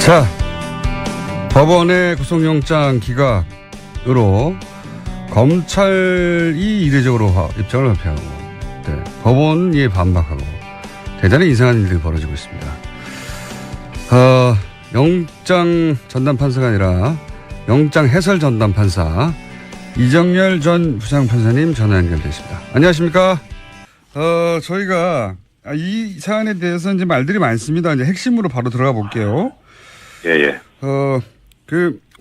자, 법원의 구속영장 기각으로 검찰이 이례적으로 입장을 발표하고, 네, 법원이 반박하고 대단히 이상한 일들이 벌어지고 있습니다. 영장 전담 판사가 아니라 영장 해설 전담 판사 이정열 전 부장판사님 전화 연결되어 있습니다. 안녕하십니까? 저희가 이 사안에 대해서 이제 말들이 많습니다. 이제 핵심으로 바로 들어가 볼게요. 예.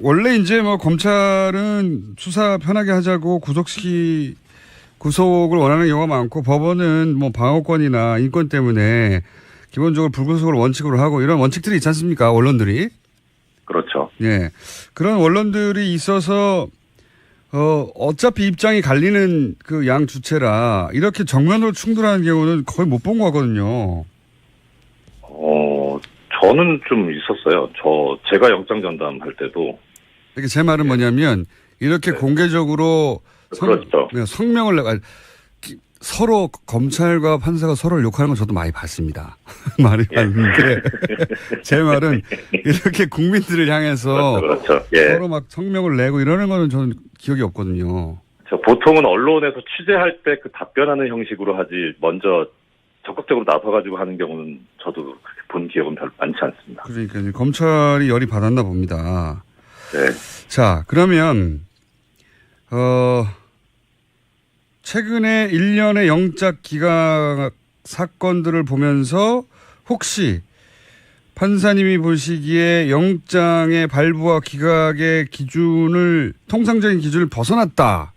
원래 이제 뭐 검찰은 수사 편하게 하자고 구속을 원하는 경우가 많고, 법원은 뭐 방어권이나 인권 때문에 기본적으로 불구속을 원칙으로 하고 이런 원칙들이 있지 않습니까? 원론들이. 그렇죠. 예. 그런 원론들이 있어서, 어차피 입장이 갈리는 그 양 주체라 이렇게 정면으로 충돌하는 경우는 거의 못 본 거거든요. 저는 좀 있었어요. 제가 영장 전담할 때도. 이게 제 말은 뭐냐면, 이렇게 네. 공개적으로 그렇죠. 성명을 내가 서로 검찰과 판사가 서로를 욕하는 건 저도 많이 봤습니다. 말이 맞는데 제 말은 이렇게 국민들을 향해서 그렇죠. 예. 서로 막 성명을 내고 이러는 거는 저는 기억이 없거든요. 보통은 언론에서 취재할 때 그 답변하는 형식으로 하지 먼저 적극적으로 나서가지고 하는 경우는 저도 그렇게 본 기억은 별로 많지 않습니다. 그러니까 검찰이 열이 받았나 봅니다. 네. 자, 그러면 최근에 일련의 영장 기각 사건들을 보면서 혹시 판사님이 보시기에 영장의 발부와 기각의 기준을, 통상적인 기준을 벗어났다,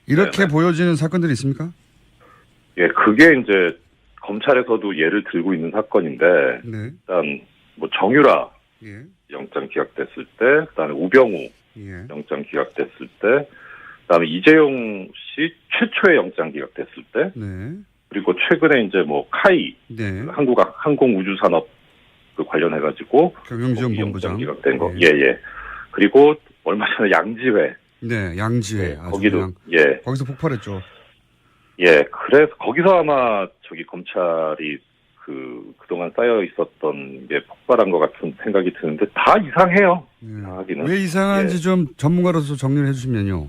이렇게 네네. 보여지는 사건들이 있습니까? 예, 그게 이제 검찰에서도 예를 들고 있는 사건인데, 네. 일단 뭐 정유라 예. 영장 기각됐을 때, 그다음에 우병우 예. 영장 기각됐을 때, 그다음에 이재용 씨 최초의 영장 기각됐을 때, 네. 그리고 최근에 이제 뭐 카이 네. 항공우주산업 그 관련해가지고 경영지원본부장 기각된 거, 예. 예. 그리고 얼마 전에 양지회, 네, 양지회. 아주 거기도 그냥 예, 거기서 폭발했죠. 예. 그래서 거기서 아마 검찰이 그동안 쌓여 있었던 게 폭발한 것 같은 생각이 드는데 다 이상해요. 예. 이상하기는. 왜 이상한지 예. 좀 전문가로서 정리를 해주시면요.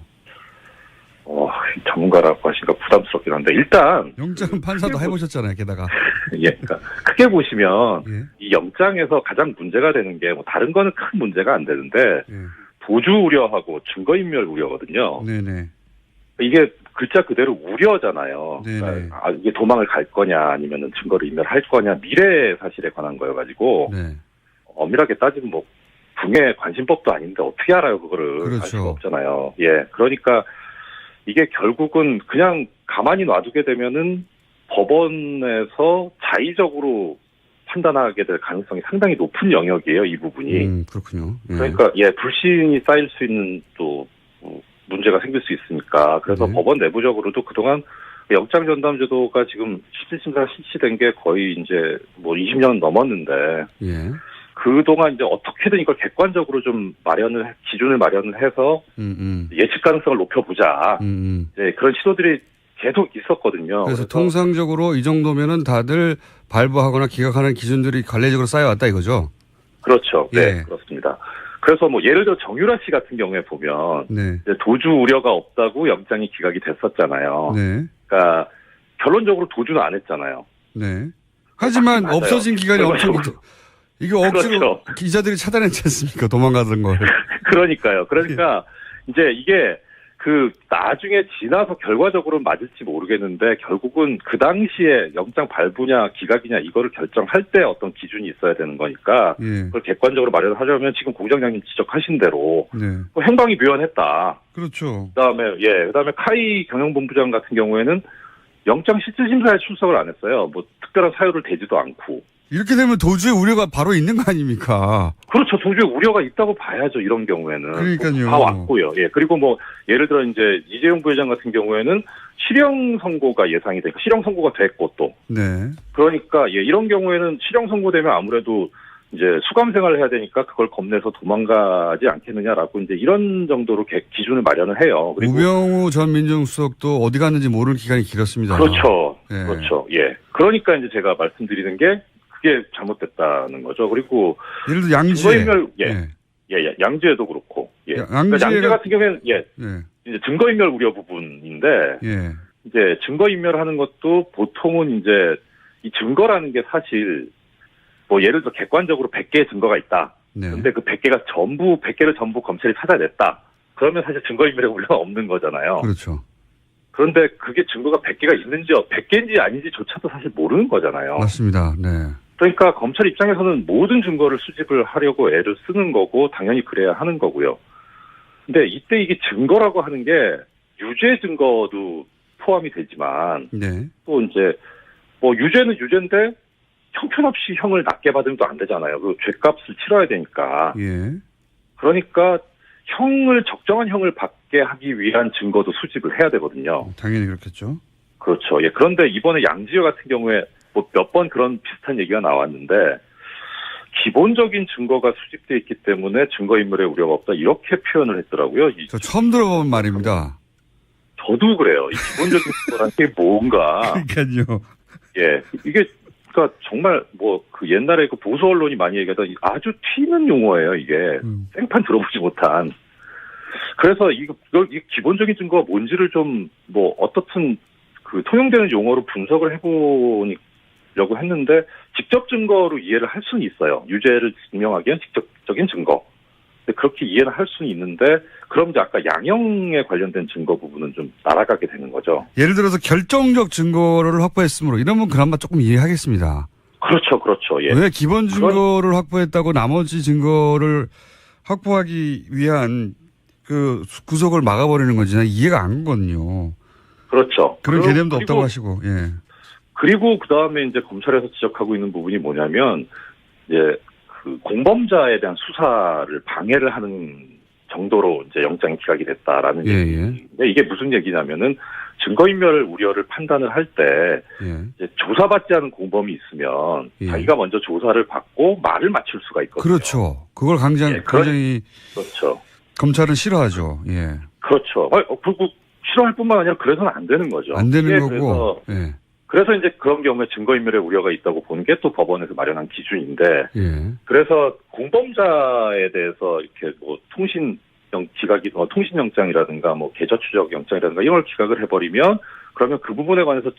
전문가라고 하시니까 부담스럽긴 한데 일단 영장 판사도 해보셨잖아요, 게다가. 예, 그러니까 크게 보시면 예. 이 영장에서 가장 문제가 되는 게 뭐 다른 거는 큰 문제가 안 되는데 예. 도주 우려하고 증거인멸 우려거든요. 네네. 이게 글자 그대로 우려잖아요. 네네. 그러니까 이게 도망을 갈 거냐 아니면은 증거를 인멸할 거냐 미래 사실에 관한 거여가지고 네. 엄밀하게 따지면 뭐 궁예 관심법도 아닌데 어떻게 알아요 그거를. 그렇죠. 알 수가 없잖아요. 예, 그러니까 이게 결국은 그냥 가만히 놔두게 되면은 법원에서 자의적으로 판단하게 될 가능성이 상당히 높은 영역이에요, 이 부분이. 그렇군요. 예. 그러니까 불신이 쌓일 수 있는 또 문제가 생길 수 있으니까. 그래서 네. 법원 내부적으로도 그동안 영장 전담 제도가 지금 실질심사 실시된 게 거의 이제 뭐 20년 넘었는데 예. 그동안 이제 어떻게든 이걸 객관적으로 좀 기준을 마련을 해서 예측 가능성을 높여보자. 네, 그런 시도들이 계속 있었거든요. 그래서 통상적으로 이 정도면은 다들 발부하거나 기각하는 기준들이 관례적으로 쌓여왔다 이거죠? 그렇죠. 네, 예. 그렇습니다. 그래서 뭐 예를 들어 정유라 씨 같은 경우에 보면 네. 이제 도주 우려가 없다고 영장이 기각이 됐었잖아요. 네. 그러니까 결론적으로 도주는 안 했잖아요. 네. 하지만 맞아요. 없어진 기간이 엄청 이게 억지로 그렇죠. 기자들이 차단했지 않습니까? 도망가던 걸. 그러니까요. 그러니까 이제 이게 나중에 지나서 결과적으로는 맞을지 모르겠는데 결국은 그 당시에 영장 발부냐 기각이냐 이거를 결정할 때 어떤 기준이 있어야 되는 거니까 예. 그걸 객관적으로 마련하려면 지금 공장장님 지적하신 대로 네. 행방이 묘연했다. 그렇죠. 그다음에 카이 경영본부장 같은 경우에는 영장 실질심사에 출석을 안 했어요. 뭐 특별한 사유를 대지도 않고. 이렇게 되면 도주의 우려가 바로 있는 거 아닙니까? 그렇죠. 도주의 우려가 있다고 봐야죠. 이런 경우에는. 그러니까요. 다 왔고요. 예. 그리고 뭐 예를 들어 이제 이재용 부회장 같은 경우에는 실형 선고가 예상이 되니까 실형 선고가 됐고 또. 네. 그러니까 이런 경우에는 실형 선고되면 아무래도 이제 수감 생활을 해야 되니까 그걸 겁내서 도망가지 않겠느냐라고 이제 이런 정도로 기준을 마련을 해요. 그리고 우병우 전 민정수석도 어디 갔는지 모르는 기간이 길었습니다. 그렇죠. 예. 그렇죠. 예. 그러니까 이제 제가 말씀드리는 게 그게 잘못됐다는 거죠. 그리고 예를 들어 양지혜. 증거인멸 양지혜도 그렇고 그러니까 양지혜 양지혜 같은 경우에는 예. 이제 증거인멸 우려 부분인데 예. 이제 증거인멸하는 것도 보통은 이제 이 증거라는 게 사실 뭐 예를 들어 객관적으로 100개의 증거가 있다. 네. 근데 그 100개를 전부 검찰이 찾아냈다. 그러면 사실 증거인멸의 우려가 없는 거잖아요. 그렇죠. 그런데 그게 증거가 100개가 있는지 100개인지 아닌지조차도 사실 모르는 거잖아요. 맞습니다. 네. 그러니까 검찰 입장에서는 모든 증거를 수집을 하려고 애를 쓰는 거고 당연히 그래야 하는 거고요. 근데 이때 이게 증거라고 하는 게 유죄 증거도 포함이 되지만 네. 또 이제 뭐 유죄는 유죄인데 형편없이 형을 낮게 받으면 또 안 되잖아요. 그 죄값을 치러야 되니까. 예. 그러니까 적정한 형을 받게 하기 위한 증거도 수집을 해야 되거든요. 당연히 그렇겠죠. 그렇죠. 예. 그런데 이번에 양지효 같은 경우에 뭐 몇 번 그런 비슷한 얘기가 나왔는데 기본적인 증거가 수집돼 있기 때문에 증거인멸의 우려가 없다 이렇게 표현을 했더라고요. 저 처음 들어본 말입니다. 저도 그래요. 이 기본적인 증거라는 게 뭔가. 그러니까요. 예. 이게 그러니까 정말 뭐 그 옛날에 그 보수 언론이 많이 얘기하던 아주 튀는 용어예요. 이게 생판 들어보지 못한. 그래서 이 기본적인 증거가 뭔지를 좀 뭐 어떻든 그 통용되는 용어로 분석을 해보려고 했는데 직접 증거로 이해를 할 수는 있어요. 유죄를 증명하기 위한 직접적인 증거. 근데 그렇게 이해를 할 수는 있는데 그럼 이제 아까 양형에 관련된 증거 부분은 좀 날아가게 되는 거죠. 예를 들어서 결정적 증거를 확보했으므로 이러면 그나마 조금 이해하겠습니다. 그렇죠. 예. 왜 기본 증거를 확보했다고 나머지 증거를 확보하기 위한 그 구속을 막아버리는 건지 난 이해가 안 가거든요. 그렇죠. 그런 개념도 없다고 하시고, 예. 그리고 그 다음에 이제 검찰에서 지적하고 있는 부분이 뭐냐면 이제 그 공범자에 대한 수사를 방해를 하는 정도로 이제 영장이 기각이 됐다라는 얘기인데 이게 무슨 얘기냐면은 증거인멸 우려를 판단을 할 때 이제 조사받지 않은 공범이 있으면 자기가 먼저 조사를 받고 말을 맞출 수가 있거든요. 그렇죠. 그걸 굉장히 그렇죠. 검찰은 싫어하죠. 예. 그렇죠. 그리고 싫어할 뿐만 아니라 그래서는 안 되는 거죠. 안 되는 거고. 그래서 이제 그런 경우에 증거인멸의 우려가 있다고 보는 게 또 법원에서 마련한 기준인데, 그래서 공범자에 대해서 이렇게 뭐 통신영장이라든가 뭐 계좌추적 영장이라든가 이런 걸 기각을 해버리면 그러면 그 부분에 관해서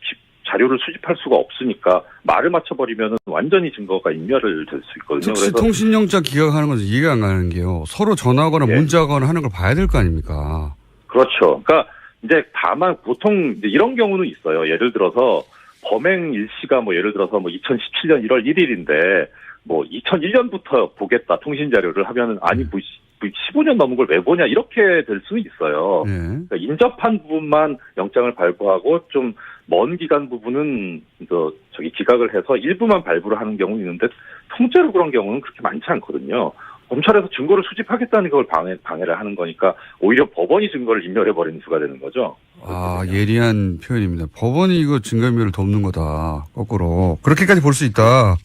자료를 수집할 수가 없으니까 말을 맞춰버리면 완전히 증거가 인멸을 될 수 있거든요. 특히 통신영장 기각하는 건 이해가 안 가는 게요. 서로 전화하거나 문자하거나 하는 걸 봐야 될 거 아닙니까? 그렇죠. 그러니까 이제 다만 보통 이제 이런 경우는 있어요. 예를 들어서 범행 일시가 뭐 예를 들어서 뭐 2017년 1월 1일인데 뭐 2001년부터 보겠다 통신 자료를 하면은 아니 뭐 15년 넘은 걸 왜 보냐 이렇게 될 수는 있어요. 그러니까 인접한 부분만 영장을 발부하고 좀 먼 기간 부분은 기각을 해서 일부만 발부를 하는 경우는 있는데 통째로 그런 경우는 그렇게 많지 않거든요. 검찰에서 증거를 수집하겠다는 걸 방해를 하는 거니까 오히려 법원이 증거를 인멸해버리는 수가 되는 거죠. 아, 예리한 표현입니다. 법원이 이거 증거인멸을 돕는 거다. 거꾸로. 그렇게까지 볼 수 있다.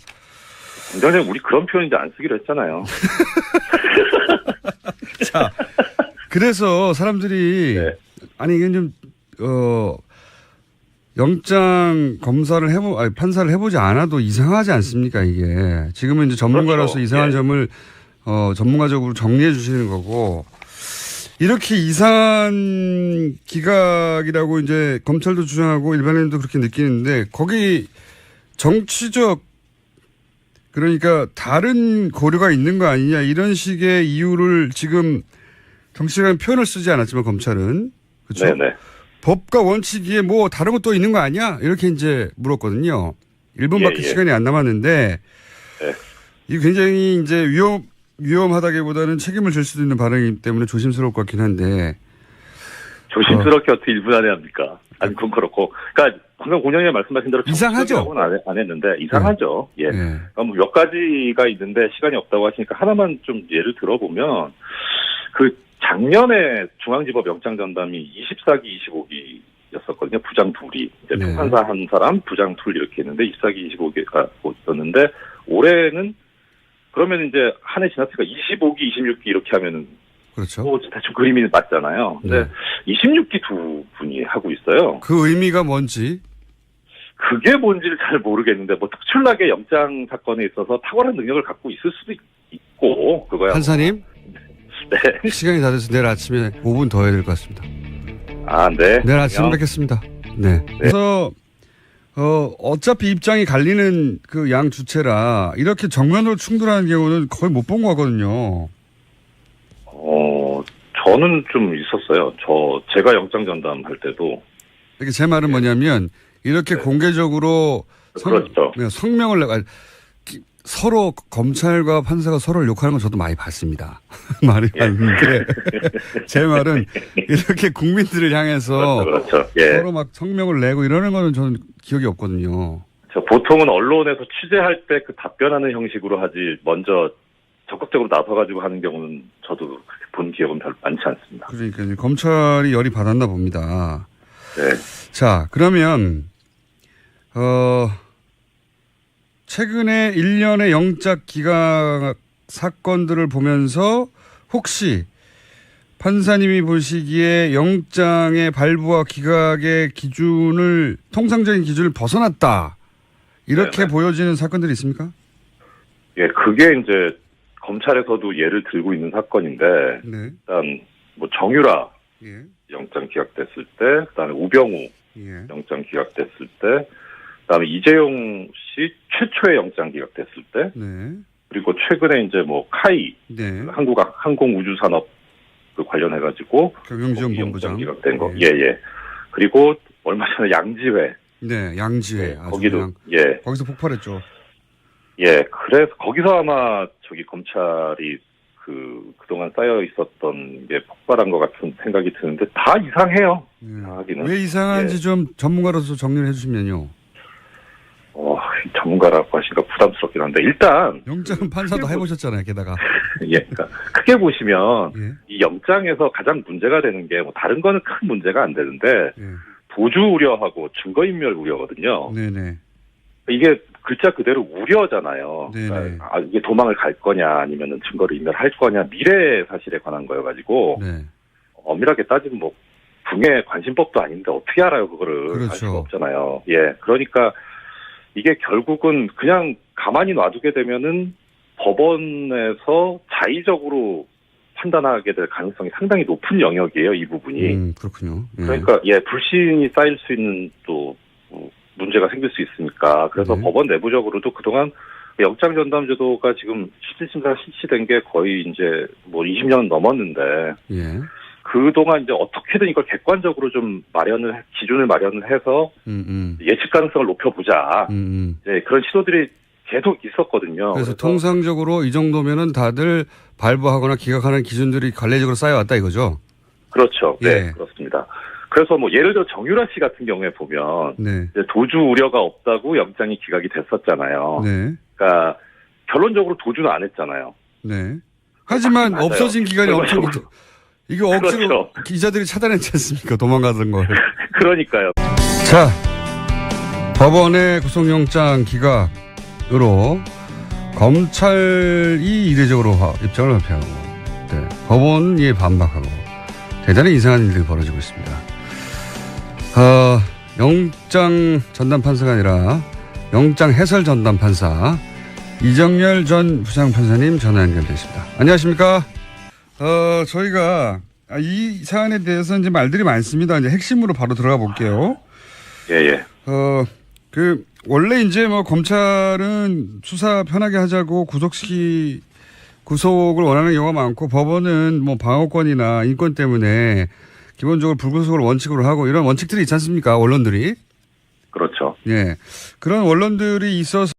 원장님, 우리 그런 표현 이제 안 쓰기로 했잖아요. 자, 그래서 사람들이 아니 이게 좀 영장 검사를 판사를 해보지 않아도 이상하지 않습니까 이게. 지금은 이제 전문가로서 그렇죠. 이상한 점을 전문가적으로 정리해 주시는 거고 이렇게 이상한 기각이라고 이제 검찰도 주장하고 일반인도 그렇게 느끼는데 거기 정치적 그러니까 다른 고려가 있는 거 아니냐 이런 식의 이유를 지금 정치적인 표현을 쓰지 않았지만 검찰은 그렇죠. 네네. 법과 원칙에 뭐 다른 것도 있는 거 아니야 이렇게 이제 물었거든요. 1분밖에 시간이 안 남았는데 이게 굉장히 이제 위험하다기보다는 책임을 질 수도 있는 발언이기 때문에 조심스러울 것 같긴 한데. 조심스럽게 어떻게 1분 안에 합니까? 아니, 그건 그렇고. 그러니까, 방금 공장님 말씀하신 대로. 이상하죠? 안 했는데, 이상하죠. 그러니까 뭐 몇 가지가 있는데 시간이 없다고 하시니까 하나만 좀 예를 들어보면, 작년에 중앙지법 영장 전담이 24기, 25기였었거든요. 부장 둘이. 이제 판사 한 사람, 부장 둘 이렇게 했는데, 24기, 25기가 있었는데, 올해는 그러면 이제 한 해 지났으니까 25기, 26기 이렇게 하면은 그렇죠. 대충 그림이 맞잖아요. 근데 26기 두 분이 하고 있어요. 그 의미가 뭔지? 그게 뭔지를 잘 모르겠는데 뭐 특출나게 영장 사건에 있어서 탁월한 능력을 갖고 있을 수도 있고 그거야. 판사님, 네. 시간이 다 돼서 내일 아침에 5분 더 해야 될 것 같습니다. 아, 네. 내일 아침에 뵙겠습니다. 네. 그래서 어차피 입장이 갈리는 그 양 주체라 이렇게 정면으로 충돌하는 경우는 거의 못 본 것 같거든요. 저는 좀 있었어요. 제가 영장 전담할 때도. 이게 제 말은 뭐냐면 이렇게 공개적으로 그렇죠. 성명을 내가 서로 검찰과 판사가 서로를 욕하는 건 저도 많이 봤습니다. 말이 맞는데 제 말은 이렇게 국민들을 향해서 그렇죠. 예. 서로 막 성명을 내고 이러는 거는 저는 기억이 없거든요. 보통은 언론에서 취재할 때 그 답변하는 형식으로 하지 먼저 적극적으로 나서가지고 하는 경우는 저도 그렇게 본 기억은 별로 많지 않습니다. 그러니까 검찰이 열이 받았나 봅니다. 네. 자, 그러면 최근에 일련의 영장 기각 사건들을 보면서 혹시 판사님이 보시기에 영장의 발부와 기각의 기준을 통상적인 기준을 벗어났다 이렇게 네네. 보여지는 사건들이 있습니까? 예, 그게 이제 검찰에서도 예를 들고 있는 사건인데 네. 일단 뭐 정유라 예. 영장 기각됐을 때, 그다음에 우병우 예. 영장 기각됐을 때, 그다음에 이재용 씨 최초의 영장 기각됐을 때, 네. 그리고 최근에 이제 뭐 카이 네. 항공우주산업 그 관련해가지고 경영지원본부장 영장 기각된 거, 예. 예. 그리고 얼마 전에 양지회, 네, 양지회. 아주 거기도 그냥 예, 거기서 폭발했죠. 예. 그래서 거기서 아마 검찰이 그동안 쌓여 있었던 게 폭발한 것 같은 생각이 드는데 다 이상해요. 이상하기는. 왜 이상한지 예. 좀 전문가로서 정리를 해주시면요. 전문가라고 하시니까 부담스럽긴 한데 일단 영장은 판사도 해보셨잖아요. 게다가. 예, 그러니까 크게 보시면 예. 이 영장에서 가장 문제가 되는 게 뭐 다른 거는 큰 문제가 안 되는데 예. 도주 우려하고 증거인멸 우려거든요. 네네. 이게 글자 그대로 우려잖아요. 네네. 그러니까 이게 도망을 갈 거냐 아니면은 증거를 인멸할 거냐 미래 사실에 관한 거여가지고 네. 엄밀하게 따지면 뭐 국외 관심법도 아닌데 어떻게 알아요 그거를. 그렇죠. 알 수가 없잖아요. 예, 그러니까 이게 결국은 그냥 가만히 놔두게 되면은 법원에서 자의적으로 판단하게 될 가능성이 상당히 높은 영역이에요, 이 부분이. 그렇군요. 예. 그러니까 불신이 쌓일 수 있는 또 문제가 생길 수 있으니까. 그래서 네. 법원 내부적으로도 그동안 영장 전담 제도가 지금 실질심사 실시된 게 거의 이제 뭐 20년 넘었는데 예. 그동안 이제 어떻게든 이걸 객관적으로 좀 기준을 마련을 해서 예측 가능성을 높여보자. 네, 그런 시도들이 계속 있었거든요. 그래서 통상적으로 이 정도면은 다들 발부하거나 기각하는 기준들이 관례적으로 쌓여왔다 이거죠? 그렇죠. 예. 네, 그렇습니다. 그래서 뭐 예를 들어 정유라 씨 같은 경우에 보면 네. 이제 도주 우려가 없다고 영장이 기각이 됐었잖아요. 네. 그러니까 결론적으로 도주는 안 했잖아요. 네. 하지만 맞아요. 없어진 기간이 엄청 이거 억지로 그렇죠. 기자들이 차단했지 않습니까? 도망가던 걸. 그러니까요. 자, 법원의 구속영장 기각으로 검찰이 이례적으로 입장을 발표하고, 네, 법원이 반박하고 대단히 이상한 일들이 벌어지고 있습니다. 영장 전담 판사가 아니라 영장 해설 전담 판사 이정열 전 부장판사님 전화 연결됐습니다. 안녕하십니까? 저희가 이 사안에 대해서 이제 말들이 많습니다. 이제 핵심으로 바로 들어가 볼게요. 예. 원래 이제 뭐 검찰은 수사 편하게 하자고 구속을 원하는 경우가 많고 법원은 뭐 방어권이나 인권 때문에 기본적으로 불구속을 원칙으로 하고 이런 원칙들이 있지 않습니까? 언론들이. 그렇죠. 예. 그런 언론들이 있어서